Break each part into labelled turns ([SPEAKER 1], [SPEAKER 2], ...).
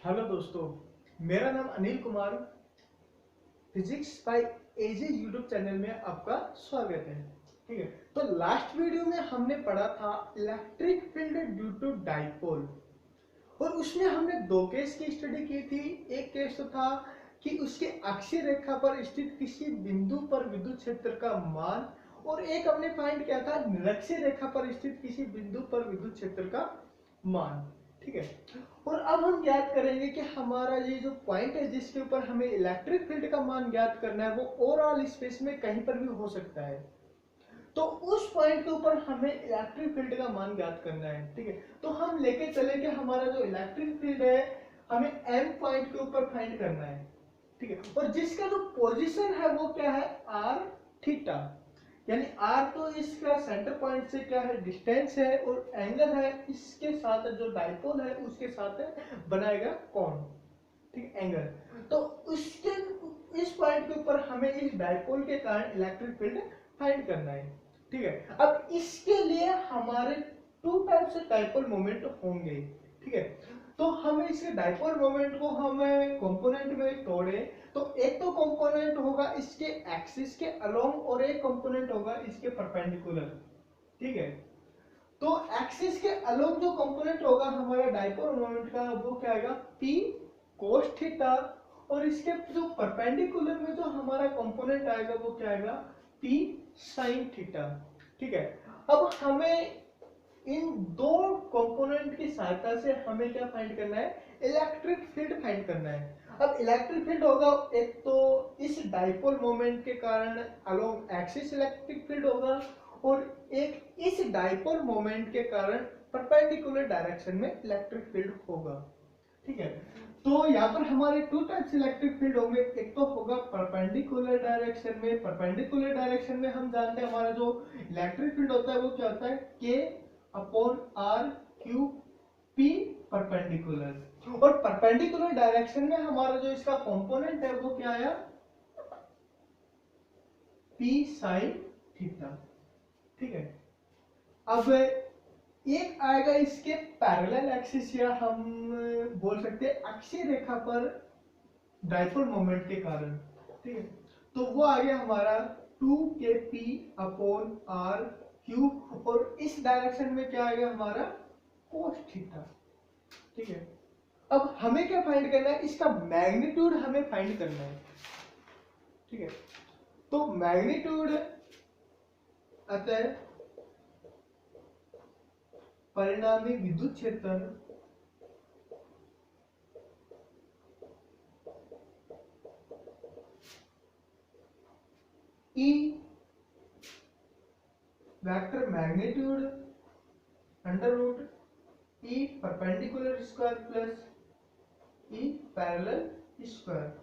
[SPEAKER 1] Hello दोस्तों, मेरा नाम Anil Kumar. Physics by AJ YouTube channel में आपका स्वागत है। ठीक है, तो लास्ट वीडियो में हमने पढ़ा था electric field due to dipole, और उसमें हमने दो केस की स्टडी की थी। एक केस तो था कि उसके अक्षीय रेखा पर स्थित किसी बिंदु पर विद्युत क्षेत्र का मान, और एक हमने फाइंड किया था निरक्षीय रेखा पर स्थित किसी बिंदु पर विद्युत क्षेत्र का मान। ठीक है, और अब हम ज्ञात करेंगे कि हमारा ये जो पॉइंट है जिसके ऊपर हमें इलेक्ट्रिक फील्ड का मान ज्ञात करना है वो ओवरऑल स्पेस में कहीं पर भी हो सकता है। तो उस पॉइंट के ऊपर हमें इलेक्ट्रिक फील्ड का मान ज्ञात करना है। ठीक है, तो हम लेके चले कि हमारा जो इलेक्ट्रिक फील्ड है हमें एम पॉइंट के ऊपर फाइंड करना है। ठीक है, और जिसका जो पोजीशन है वो क्या है, आर थीटा। यानी आर तो इसका सेंटर पॉइंट से क्या है, डिस्टेंस है, और एंगल है इसके साथ जो डाइपोल है उसके साथ बनाएगा कोण। ठीक, एंगल। तो उसके इस पॉइंट के ऊपर हमें इस डाइपोल के कारण इलेक्ट्रिक फील्ड फाइंड करना है। ठीक है, अब इसके लिए हमारे टू टाइप से डाइपोल मोमेंट होंगे। ठीक है, तो हमें इसके डाइपोल मोमेंट को हमें कंपोनेंट में तोड़े तो एक तो कंपोनेंट होगा इसके एक्सिस के अलोंग और एक कंपोनेंट होगा इसके परपेंडिकुलर। ठीक है, तो एक्सिस के अलोंग जो कंपोनेंट होगा हमारा डाइपोल मोमेंट का वो क्या आएगा, p cos थीटा, और इसके जो परपेंडिकुलर में जो हमारा कंपोनेंट आएगा वो क्या आएगा, p sin थीटा। ठीक है, अब हमें इन दो कंपोनेंट की सहायता से हमें क्या फाइंड करना है, इलेक्ट्रिक फील्ड फाइंड करना है। अब इलेक्ट्रिक फील्ड होगा एक तो इस डाइपोल मोमेंट के कारण अलोंग एक्सिस इलेक्ट्रिक फील्ड होगा, और एक इस डाइपोल मोमेंट के कारण परपेंडिकुलर डायरेक्शन में इलेक्ट्रिक फील्ड होगा। ठीक है, तो यहाँ पर हमारे टू टाइप्स इलेक्ट्रिक फील्ड होंगे। एक तो होगा परपेंडिकुलर डायरेक्शन में। परपेंडिकुलर डायरेक्शन में हम जानते हैं हमारा जो इलेक्ट्रिक फील्ड होता है वो क्या होता है, k upon r cube p perpendicular. और परपेंडिकुलर डायरेक्शन में हमारा जो इसका कंपोनेंट है वो क्या आया, पी साइन थीटा। ठीक है, अब एक आएगा इसके पैरेलल एक्सिस, या हम बोल सकते हैं अक्षीय रेखा पर डाइपोल मोमेंट के कारण। ठीक है, तो वो आ गया हमारा 2kp अपॉन आर क्यूब, और इस डायरेक्शन में क्या आएगा हमारा कोस थीटा। ठीक है, अब हमें क्या फाइंड करना है, इसका मैग्नीट्यूड हमें फाइंड करना है। ठीक है, तो मैग्नीट्यूड अतः परिणामी विद्युत क्षेत्र E vector magnitude under root E perpendicular square plus E parallel square.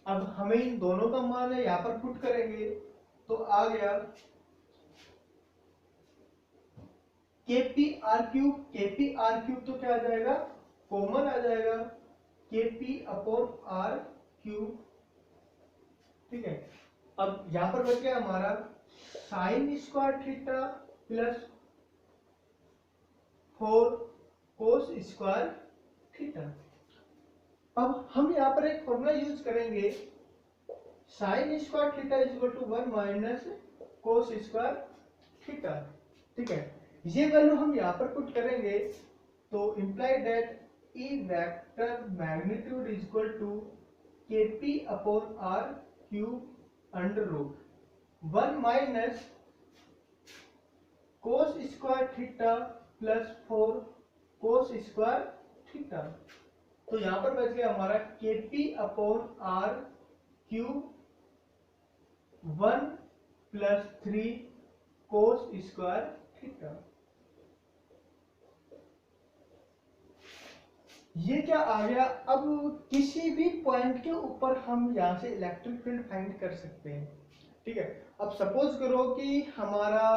[SPEAKER 1] अब हमें इन दोनों का मान है यहां पर पुट करेंगे तो आ गया केपी आर क्यूब तो क्या आ जाएगा, कॉमन आ जाएगा, केपी अपॉन आर क्यूब। ठीक है, अब यहां पर बच गया हमारा sine square theta plus 4 cos square theta. अब हम यहाँ पर एक फॉर्मूला यूज करेंगे, sine square theta is equal to 1 minus cos square theta. ठीक है, ये वैल्यू हम यहाँ पर पुट करेंगे तो imply that E vector magnitude is equal to kp upon r cube under root 1 minus cos square theta plus 4 cos square theta. तो यहां पर बच गया हमारा kp upon r cube 1 plus 3 cos square theta. ये क्या आ गया, अब किसी भी पॉइंट के ऊपर हम यहां से इलेक्ट्रिक फील्ड फाइंड कर सकते हैं। ठीक है, अब सपोज करो कि हमारा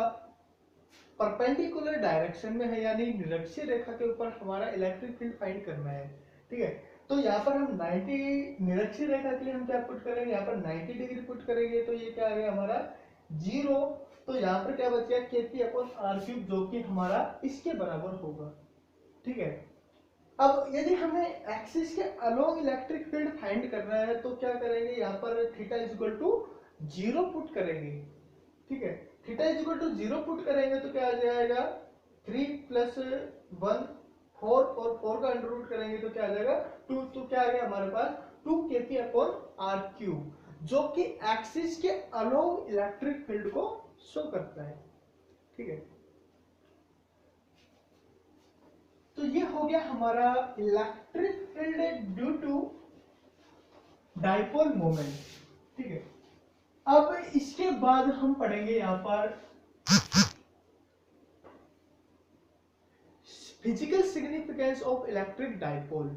[SPEAKER 1] परपेंडिकुलर डायरेक्शन में है, यानी निरक्षीय रेखा के ऊपर हमारा इलेक्ट्रिक फील्ड फाइंड करना है। ठीक है, तो यहाँ पर हम 90 निरक्षीय रेखा के लिए हम क्या पुट करेंगे, यहाँ पर 90 डिग्री पुट करेंगे तो ये क्या आ गया हमारा 0। तो यहाँ पर क्या बच गया, केपी अपॉन आर क्यूब, जो कि हमारा इसके बराबर होगा। ठीक है, अब यदि हमें एक्सिस के अलोंग इलेक्ट्रिक फील्ड फाइंड करना है तो क्या करेंगे, यहाँ पर theta is equal to 0 put करेंगे। ठीक है, theta is equal to 0 put करेंगे तो क्या आ जाएगा 3 + 1 4 और 4 का अंडर रूट करेंगे तो क्या आ जाएगा 2। तो क्या आ गया हमारे पास 2 kp/r³ जो कि एक्सिस के अलोंग इलेक्ट्रिक फील्ड को शो करता है। ठीक है, तो ये हो गया हमारा electric field due to dipole moment. ठीक है, अब इसके बाद हम पढ़ेंगे यहाँ पर physical significance of electric dipole,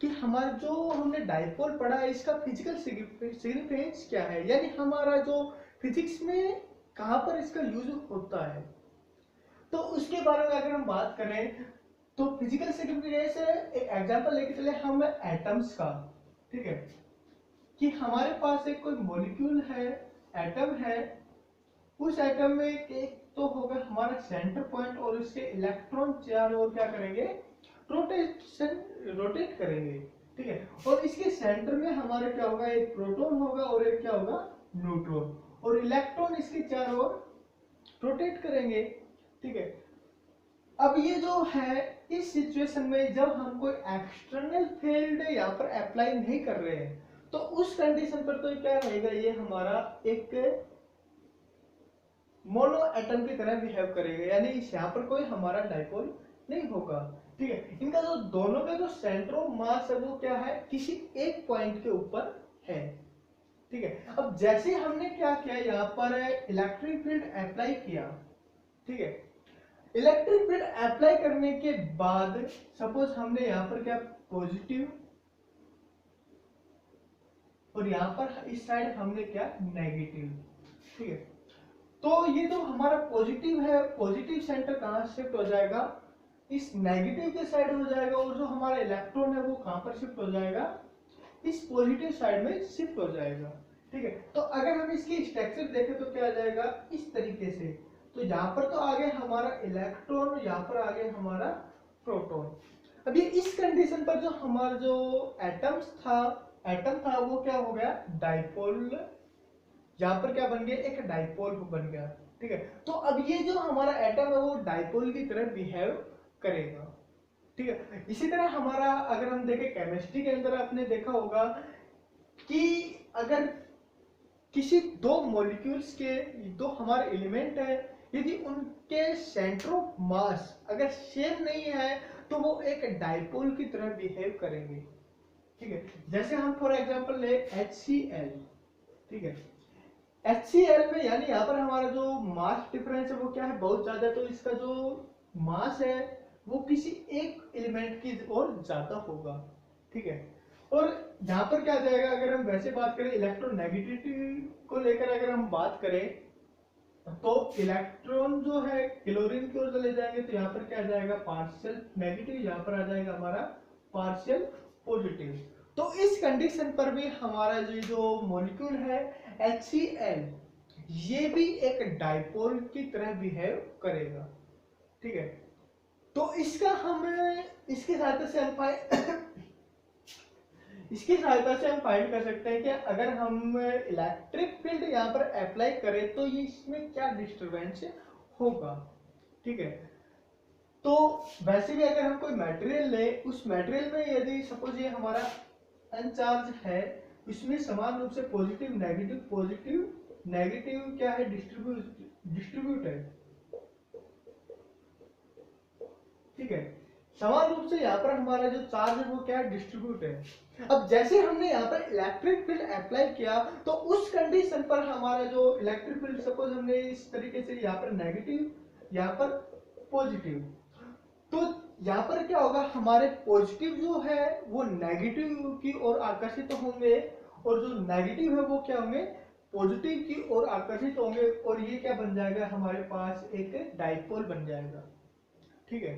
[SPEAKER 1] कि हमारा जो हमने डाइपोल पढ़ा है इसका फिजिकल सिग्निफिकेंस क्या है, यानी हमारा जो फिजिक्स में कहां पर इसका यूज होता है। तो उसके बारे में अगर हम बात करें तो फिजिकल सिग्निफिकेंस एक एग्जांपल लेके चले हम एटम्स का। ठीक है, कि हमारे पास एक कोई मॉलिक्यूल है, एटम है, उस एटम में एक तो होगा हमारा सेंटर पॉइंट और उसके इलेक्ट्रॉन चारों ओर क्या करेंगे रोटेट करेंगे। ठीक है, और इसके सेंटर में हमारा क्या होगा, एक प्रोटॉन होगा और एक क्या होगा न्यूट्रॉन, और इलेक्ट्रॉन इसके चारों ओर रोटेट करेंगे। ठीक है, अब ये जो है इस सिचुएशन में जब हम कोई एक्सटर्नल फील्ड यहाँ पर अप्लाई नहीं कर रहे हैं तो उस कंडीशन पर तो क्या रहेगा, ये हमारा एक मोनो एटम की तरह बिहेव करेगा, यानी यहाँ पर कोई हमारा डाइपोल नहीं होगा। ठीक है, इनका जो दोनों का जो सेंटर ऑफ मास है वो क्या है, किसी एक पॉइंट के ऊपर है। ठीक है, अब जैसे हमने क्या किया यहाँ पर इलेक्ट्रिक फील्ड अप्लाई किया। ठीक है, इलेक्ट्रिक फील्ड अप्लाई करने के बाद सपोज हमने यहाँ पर क्या पॉजिटिव और यहाँ पर इस साइड हमने क्या नेगेटिव। ठीक है, तो ये जो हमारा पॉजिटिव है, पॉजिटिव सेंटर कहाँ शिफ्ट हो जाएगा, इस नेगेटिव के साइड हो जाएगा, और जो हमारा इलेक्ट्रॉन है वो कहाँ पर शिफ्ट हो जाएगा, इस पॉजिटिव साइड में शिफ्ट हो जाएगा। ठीक है, तो अगर हम इसकी स्ट्रक्चर देखें तो क्या आ जाएगा इस तरीके से, तो यहाँ पर तो आ गया हमारा इलेक्ट्रॉन, यहाँ पर आ गया हमारा प्रोटॉन। अब ये इस कंडीशन पर जो हमारा जो एटम था वो क्या हो गया डाइपोल, यहाँ पर क्या बन गया एक डाइपोल बन गया। ठीक है, तो अब ये जो हमारा एटम है वो डाइपोल की तरह बिहेव करेगा। ठीक है, इसी तरह हमारा अगर हम देखें केमिस्ट्री के अंदर आपने देखा होगा कि अगर किसी दो मॉलिक्यूल्स के दो हमारे एलिमेंट है, यदि उनके सेंटर ऑफ मास अगर सेम नहीं है तो वो एक डाइपोल की तरह बिहेव करेंगे। ठीक है, जैसे हम फॉर एग्जांपल ले HCl। ठीक है, HCl में यानी यहाँ पर हमारा जो मास डिफरेंस है वो क्या है बहुत ज्यादा, तो इसका जो मास है वो किसी एक एलिमेंट की ओर ज्यादा होगा। ठीक है, और यहाँ पर क्या जाएगा, अगर हम वैसे बात करें इलेक्ट्रोनेगेटिविटी को लेकर अगर हम बात करें तो इलेक्ट्रॉन जो है क्लोरीन की ओर चले जाएंगे तो यहाँ पर क्या जाएगा पार्शियल नेगेटिव, यहाँ पर आ जाएगा हमारा पार्शियल पॉजिटिव। तो इस कंडीशन पर भी हमारा जो मॉलिक्यूल है HCl ये भी एक डाइपोल की तरह बिहेव करेगा। ठीक है, तो इसका हम इसकी सहायता से हम इसकी सहायता से हम फाइंड कर सकते हैं कि अगर हम इलेक्ट्रिक फील्ड यहाँ पर अप्लाई करें तो ये इसमें क्या डिस्टरबेंस होगा। ठीक है, तो वैसे भी अगर हम कोई मटेरियल ले, उस मटेरियल में यदि सपोज ये हमारा अनचार्ज है, इसमें समान रूप से पॉजिटिव नेगेटिव क्या है डिस्ट्रीब्यूट है। ठीक है, समान रूप से यहाँ पर हमारा जो चार्ज है वो क्या है डिस्ट्रीब्यूट है। अब जैसे हमने यहाँ पर इलेक्ट्रिक फील्ड अप्लाई किया तो उस कंडीशन पर हमारा जो इलेक्ट्रिक फील्ड सपोज हमने इस तरीके से यहाँ पर नेगेटिव यहाँ पर पॉजिटिव, तो यहाँ पर क्या होगा हमारे पॉजिटिव जो है वो नेगेटिव की ओर आकर्षित होंगे और जो नेगेटिव है वो क्या होंगे पॉजिटिव की ओर आकर्षित होंगे, और ये क्या बन जाएगा हमारे पास एक डाइपोल बन जाएगा। ठीक है,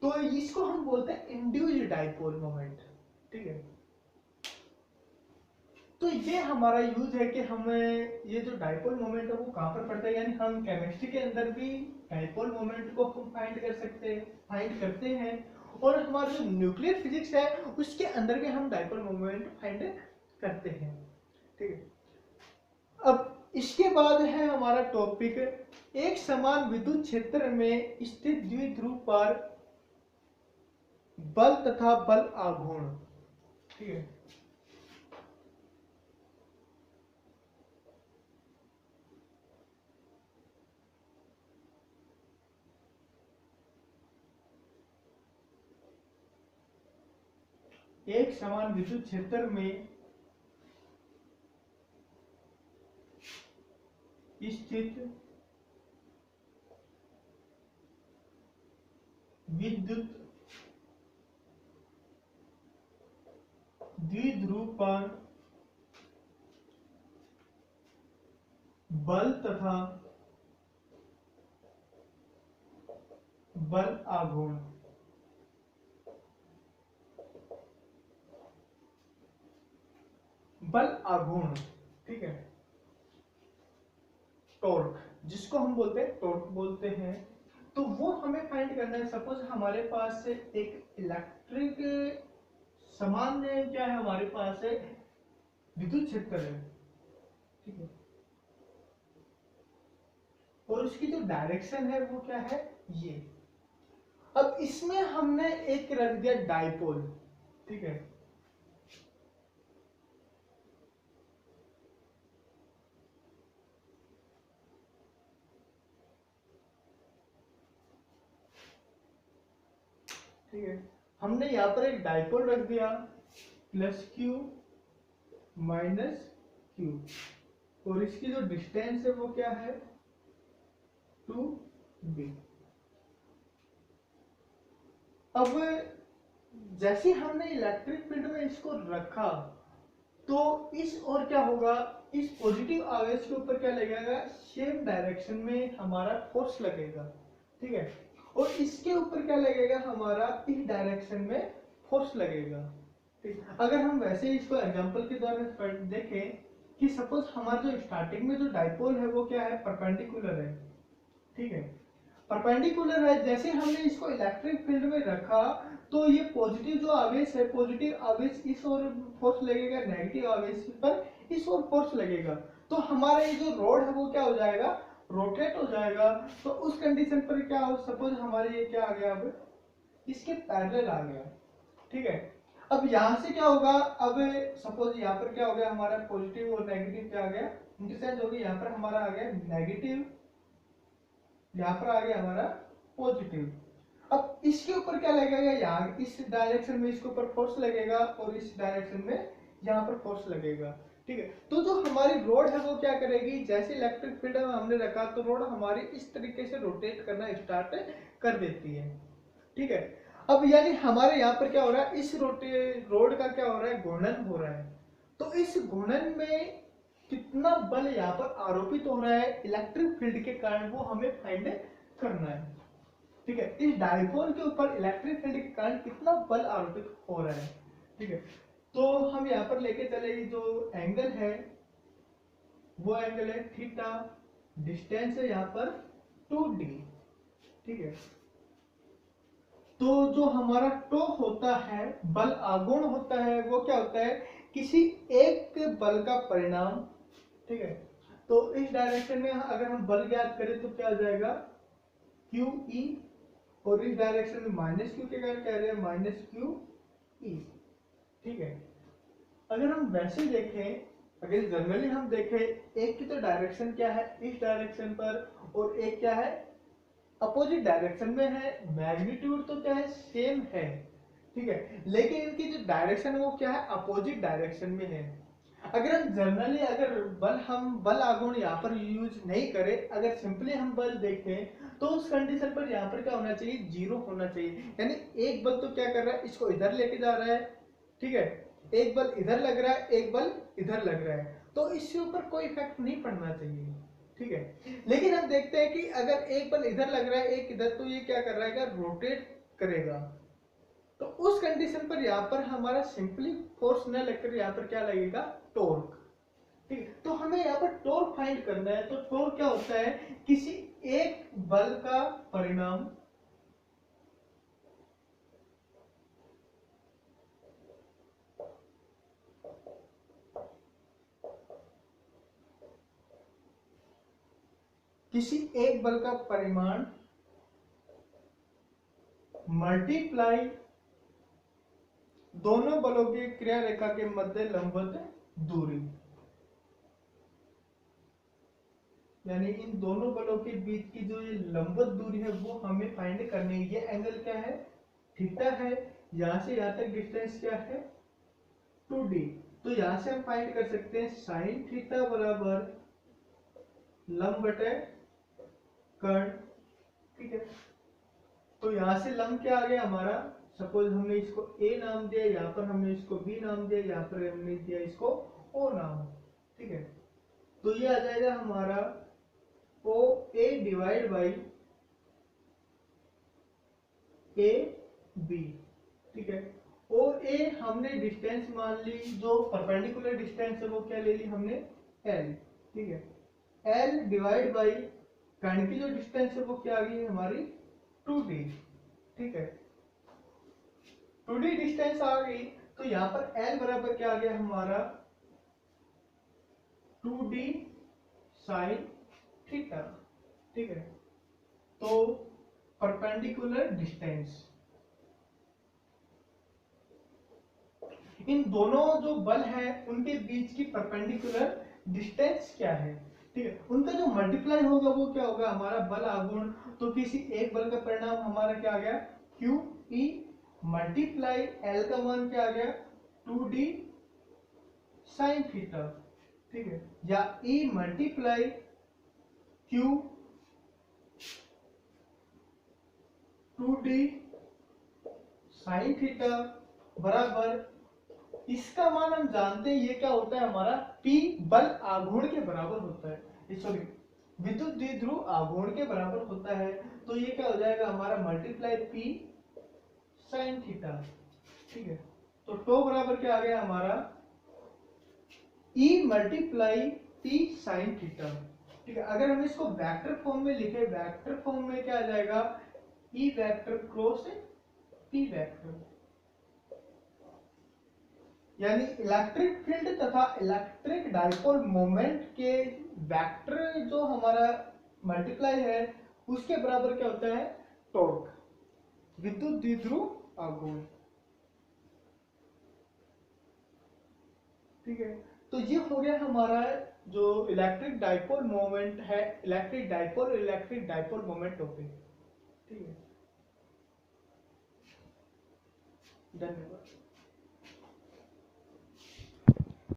[SPEAKER 1] तो इसको हम बोलते हैं इंड्यूस्ड डाइपोल मोमेंट। ठीक है, तो ये हमारा यूज है कि हमें ये जो डाइपोल मोमेंट है वो कहां पर पड़ता है, यानी हम केमिस्ट्री के अंदर भी डाइपोल मोमेंट को हम फाइंड करते हैं। और हमारा जो न्यूक्लियर फिजिक्स है उसके अंदर भी हम डाइपोल मोमेंट फाइंड करते हैं। ठीक है, अब इसके बाद है हमारा टॉपिक एक समान विद्युत क्षेत्र में स्थित द्विध्रुव पर बल तथा बल आघूर्ण। ठीक है, एक समान विद्युत क्षेत्र में स्थित विद्युत द्विध्रुव पर बल तथा बल आघूर्ण। बल आघूर्ण, ठीक है, टॉर्क, जिसको हम बोलते हैं टॉर्क बोलते हैं, तो वो हमें फाइंड करना है। सपोज हमारे पास से एक इलेक्ट्रिक सामान्य क्या है, हमारे पास है विद्युत क्षेत्र है, ठीक है, और उसकी जो डायरेक्शन है वो क्या है, ये। अब इसमें हमने एक रख दिया डाइपोल, ठीक है, ठीक है, हमने यहाँ पर एक डाइपोल रख दिया प्लस क्यू माइनस क्यू, और इसकी जो डिस्टेंस है वो क्या है 2b। अब जैसे हमने इलेक्ट्रिक फील्ड में इसको रखा तो इस और क्या होगा, इस पॉजिटिव आवेश के ऊपर क्या लगेगा, सेम डायरेक्शन में हमारा फोर्स लगेगा, ठीक है, और इसके ऊपर क्या लगेगा, हमारा इस डायरेक्शन में फोर्स लगेगा। ठीक, अगर हम वैसे ही इसको एग्जांपल के द्वारा देखें कि सपोज हमारा जो स्टार्टिंग में जो डाइपोल है वो क्या है, परपेंडिकुलर है, ठीक है, परपेंडिकुलर है। जैसे हमने इसको इलेक्ट्रिक फील्ड में रखा तो ये पॉजिटिव जो आवेश है, पॉजिटिव आवेश इस ओर फोर्स लगेगा, नेगेटिव आवेश पर इस ओर फोर्स लगेगा, तो हमारा ये जो रोड है वो क्या हो जाएगा, रोटेट हो जाएगा। तो उस कंडीशन पर क्या हो, सपोज हमारे ये क्या आ गया, अब इसके पैरेलल आ गया, ठीक है। अब यहां से क्या होगा, अब सपोज यहाँ पर क्या हो गया, हमारा पॉजिटिव और नेगेटिव क्या आ गया, इंटरचेंज हो गया, यहाँ पर हमारा आ गया नेगेटिव, यहाँ पर आ गया हमारा पॉजिटिव। अब इसके ऊपर क्या लगेगा, यहाँ इस डायरेक्शन में इसके ऊपर फोर्स लगेगा और इस डायरेक्शन में यहाँ पर फोर्स लगेगा, ठीक है। तो जो हमारी रोड है वो क्या करेगी, जैसे इलेक्ट्रिक फील्ड में हमने रखा तो रोड हमारी इस तरीके से रोटेट करना स्टार्ट कर देती है, ठीक है। अब यानी हमारे यहाँ पर क्या हो रहा है, इस रोड का क्या हो रहा है, घूर्णन हो रहा है। तो इस घूर्णन में कितना बल यहाँ पर आरोपित हो रहा है इलेक्ट्रिक फील्ड के कारण, वो हमें फाइंड करना है, ठीक है। इस डाइपोल के ऊपर इलेक्ट्रिक फील्ड के कारण कितना बल आरोपित हो रहा है, ठीक है। तो हम यहाँ पर लेके चले, जो एंगल है वो एंगल है थीटा, डिस्टेंस है यहाँ पर 2d, ठीक है। तो जो हमारा टो होता है, बल आघूर्ण होता है, वो क्या होता है, किसी एक बल का परिणाम, ठीक है। तो इस डायरेक्शन में अगर हम बल ज्ञात करें तो क्या हो जाएगा, क्यू ई, और इस डायरेक्शन में माइनस क्यू के कारण कह रहे हैं माइनस क्यू ई, ठीक है। अगर हम वैसे देखें, अगर जनरली हम देखें, एक की तो डायरेक्शन क्या है इस डायरेक्शन पर, और एक क्या है अपोजिट डायरेक्शन में है, मैग्नीट्यूड तो क्या है सेम है, ठीक है, लेकिन इनकी जो डायरेक्शन है वो क्या है, अपोजिट डायरेक्शन में है। अगर हम जनरली अगर हम बल आघूर्ण यहाँ पर यूज नहीं करें, अगर सिंपली हम बल देखें तो उस कंडीशन पर यहाँ पर क्या होना चाहिए, जीरो होना चाहिए। यानी एक बल तो क्या कर रहा है, इसको इधर लेके जा रहा है, ठीक है, एक बल इधर लग रहा है, एक बल इधर लग रहा है, तो इसके ऊपर कोई इफेक्ट नहीं पड़ना चाहिए, ठीक है। लेकिन हम देखते हैं कि अगर एक बल इधर लग रहा है एक इधर, तो ये क्या कर रहा है, रोटेट करेगा। तो उस कंडीशन पर यहाँ पर हमारा सिंपली फोर्स न लगकर यहाँ पर क्या लगेगा, टॉर्क, ठीक है। तो हमें यहाँ पर टॉर्क फाइंड करना है। तो टॉर्क क्या होता है, किसी एक बल का परिणाम, किसी एक बल का परिमाण मल्टीप्लाई दोनों बलों की क्रिया रेखा के मध्य लंबवत दूरी, यानी इन दोनों बलों के बीच की जो ये लंबवत दूरी है वो हमें फाइंड करनी है। ये एंगल क्या है, थीटा है। यहां से यहां तक डिस्टेंस क्या है, 2d। तो यहां से हम फाइंड कर सकते हैं साइन थीटा बराबर लंब बटे कर्ण। ठीक है, तो यहां से लंब क्या आ गया हमारा, सपोज हमने इसको a नाम दिया, यहाँ पर हमने इसको b नाम दिया, यहाँ पर हमने दिया इसको o नाम। ठीक है, तो ये आ जाएगा हमारा ओ ए डिवाइड बाई ए बी। ठीक है, ओ ए हमने डिस्टेंस मान ली, जो परपेंडिकुलर डिस्टेंस है वो क्या ले ली हमने, एल। ठीक है, एल डिवाइड बाई कर्ण की जो डिस्टेंस है वो क्या आ गई हमारी 2d। ठीक है, 2d डिस्टेंस आ गई, तो यहां पर एल बराबर क्या आ गया हमारा 2d साइन थीटा। ठीक है, तो परपेंडिकुलर डिस्टेंस, इन दोनों जो बल है उनके बीच की परपेंडिकुलर डिस्टेंस क्या है। ठीक है, उनका जो मल्टीप्लाई होगा वो क्या होगा हमारा बल आघूर्ण। तो किसी एक बल का परिणाम हमारा क्या आ गया, क्यू ई मल्टीप्लाई एल का मान क्या आ गया 2d साइन थीटा। ठीक है, या e multiply q 2d sine theta बराबर, इसका मान हम जानते हैं ये क्या होता है हमारा P बल आघूर्ण के बराबर होता है, सॉरी विद्युत द्विध्रुव आघूर्ण के बराबर होता है। तो ये क्या हो जाएगा हमारा मल्टीप्लाई P साइन थीटा। ठीक है, तो टो बराबर क्या आ गया हमारा E multiply P sine theta. ठीक है, अगर हम इसको वेक्टर फॉर्म में लिखे, वेक्टर फॉर्म में क्या आ जाएगा E vector cross P vector, यानी इलेक्ट्रिक फील्ड तथा इलेक्ट्रिक डाइपोल मोमेंट के वेक्टर जो हमारा मल्टीप्लाई है उसके बराबर क्या होता है टॉर्क, विद्युत द्विध्रुव आघूर्ण। ठीक है, तो ये हो गया हमारा जो इलेक्ट्रिक डाइपोल मोमेंट है, इलेक्ट्रिक डाइपोल मोमेंट टॉपिक। ठीक है, धन्यवाद।